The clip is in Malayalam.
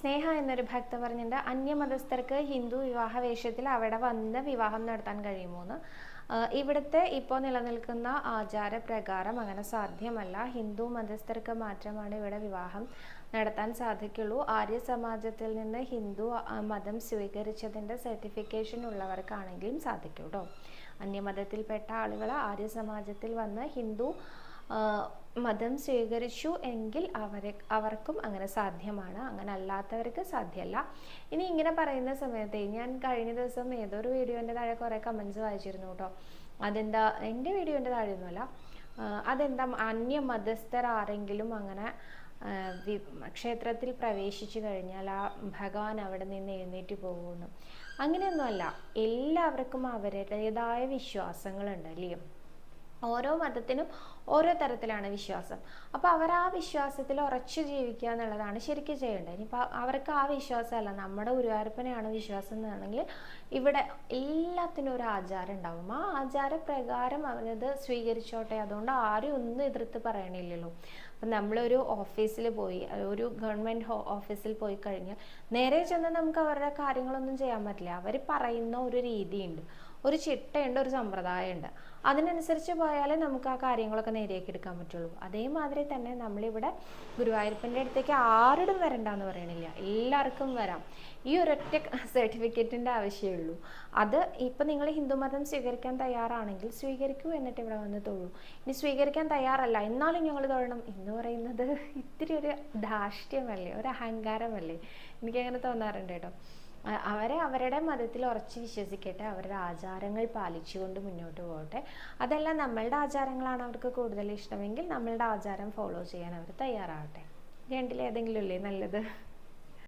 സ്നേഹ എന്നൊരു ഭക്ത പറഞ്ഞിട്ടുണ്ട്, അന്യമതസ്ഥർക്ക് ഹിന്ദു വിവാഹ വേഷത്തിൽ അവിടെ വന്ന് വിവാഹം നടത്താൻ കഴിയുമോന്ന്. ഇവിടുത്തെ ഇപ്പോൾ നിലനിൽക്കുന്ന ആചാരപ്രകാരം അങ്ങനെ സാധ്യമല്ല. ഹിന്ദു മതസ്ഥർക്ക് മാത്രമാണ് ഇവിടെ വിവാഹം നടത്താൻ സാധിക്കുള്ളൂ. ആര്യ സമാജത്തിൽ നിന്ന് ഹിന്ദു മതം സ്വീകരിച്ചതിൻ്റെ സർട്ടിഫിക്കേഷൻ ഉള്ളവർക്കാണെങ്കിലും സാധിക്കും കേട്ടോ. അന്യമതത്തിൽപ്പെട്ട ആളുകൾ ആര്യ സമാജത്തിൽ വന്ന് ഹിന്ദു മതം സ്വീകരിച്ചു എങ്കിൽ അവർക്കും അങ്ങനെ സാധ്യമാണ്. അങ്ങനെ അല്ലാത്തവർക്ക് സാധ്യമല്ല. ഇനി ഇങ്ങനെ പറയുന്ന സമയത്ത് ഞാൻ കഴിഞ്ഞ ദിവസം ഏതൊരു വീഡിയോൻ്റെ താഴെ കുറേ കമൻസ് വായിച്ചിരുന്നു കേട്ടോ. അതെന്താ, എൻ്റെ വീഡിയോൻ്റെ താഴെയൊന്നുമല്ല, അതെന്താ അന്യമതസ്ഥർ ആരെങ്കിലും അങ്ങനെ ക്ഷേത്രത്തിൽ പ്രവേശിച്ചു കഴിഞ്ഞാൽ ആ ഭഗവാൻ അവിടെ നിന്ന് എഴുന്നേറ്റ് പോകുമെന്ന്. അങ്ങനെയൊന്നുമല്ല. എല്ലാവർക്കും അവരുടേതായ വിശ്വാസങ്ങളുണ്ട് അല്ലേ. ഓരോ മതത്തിനും ഓരോ തരത്തിലാണ് വിശ്വാസം. അപ്പോൾ അവർ ആ വിശ്വാസത്തിൽ ഉറച്ചു ജീവിക്കുക എന്നുള്ളതാണ് ശരിക്കും ചെയ്യേണ്ടത്. ഇനിയിപ്പോൾ അവർക്ക് ആ വിശ്വാസമല്ല, നമ്മുടെ ഗുരുവായൂരപ്പനെയാണ് വിശ്വാസം എന്നാണെങ്കിൽ ഇവിടെ എല്ലാത്തിനും ഒരു ആചാരം ഉണ്ടാവും. ആ ആചാരപ്രകാരം അവരത് സ്വീകരിച്ചോട്ടെ. അതുകൊണ്ട് ആരും ഒന്നും എതിർത്ത് പറയണില്ലല്ലോ. അപ്പം നമ്മളൊരു ഓഫീസിൽ പോയി, ഒരു ഗവൺമെൻറ് ഓഫീസിൽ പോയി കഴിഞ്ഞാൽ നേരെ ചെന്ന് നമുക്ക് അവരുടെ കാര്യങ്ങളൊന്നും ചെയ്യാൻ പറ്റില്ല. അവർ പറയുന്ന ഒരു രീതിയുണ്ട്, ഒരു ചിട്ടയുണ്ട്, ഒരു സമ്പ്രദായമുണ്ട്. അതിനനുസരിച്ച് പോയാലേ നമുക്ക് ആ കാര്യങ്ങളൊക്കെ നേരെയാക്കി എടുക്കാൻ പറ്റുള്ളൂ. അതേമാതിരി തന്നെ നമ്മളിവിടെ ഗുരുവായൂരപ്പൻ്റെ അടുത്തേക്ക് ആരോടും വരണ്ടെന്ന് പറയണില്ല, എല്ലാവർക്കും വരാം. ഈ ഒരൊറ്റ സർട്ടിഫിക്കറ്റിൻ്റെ ആവശ്യമേ ഉള്ളൂ. അത് ഇപ്പം നിങ്ങൾ ഹിന്ദുമതം സ്വീകരിക്കാൻ തയ്യാറാണെങ്കിൽ സ്വീകരിക്കൂ, എന്നിട്ട് ഇവിടെ വന്ന് തൊഴൂ. ഇനി സ്വീകരിക്കാൻ തയ്യാറല്ല എന്നാലും ഞങ്ങൾ തൊഴണം എന്ന് പറയുന്നത് ഇത്തിരി ഒരു ധാർഷ്ട്യമല്ലേ, ഒരു അഹങ്കാരമല്ലേ? എനിക്കങ്ങനെ തോന്നാറുണ്ട് കേട്ടോ. അവരുടെ മതത്തിൽ ഉറച്ച് വിശ്വസിക്കട്ടെ, അവരുടെ ആചാരങ്ങൾ പാലിച്ചുകൊണ്ട് മുന്നോട്ട് പോകട്ടെ. അതല്ല നമ്മളുടെ ആചാരങ്ങളാണ് അവർക്ക് കൂടുതൽ ഇഷ്ടമെങ്കിൽ നമ്മളുടെ ആചാരം ഫോളോ ചെയ്യാൻ അവർ തയ്യാറാകട്ടെ. രണ്ടിലേതെങ്കിലും അല്ലേ നല്ലത്?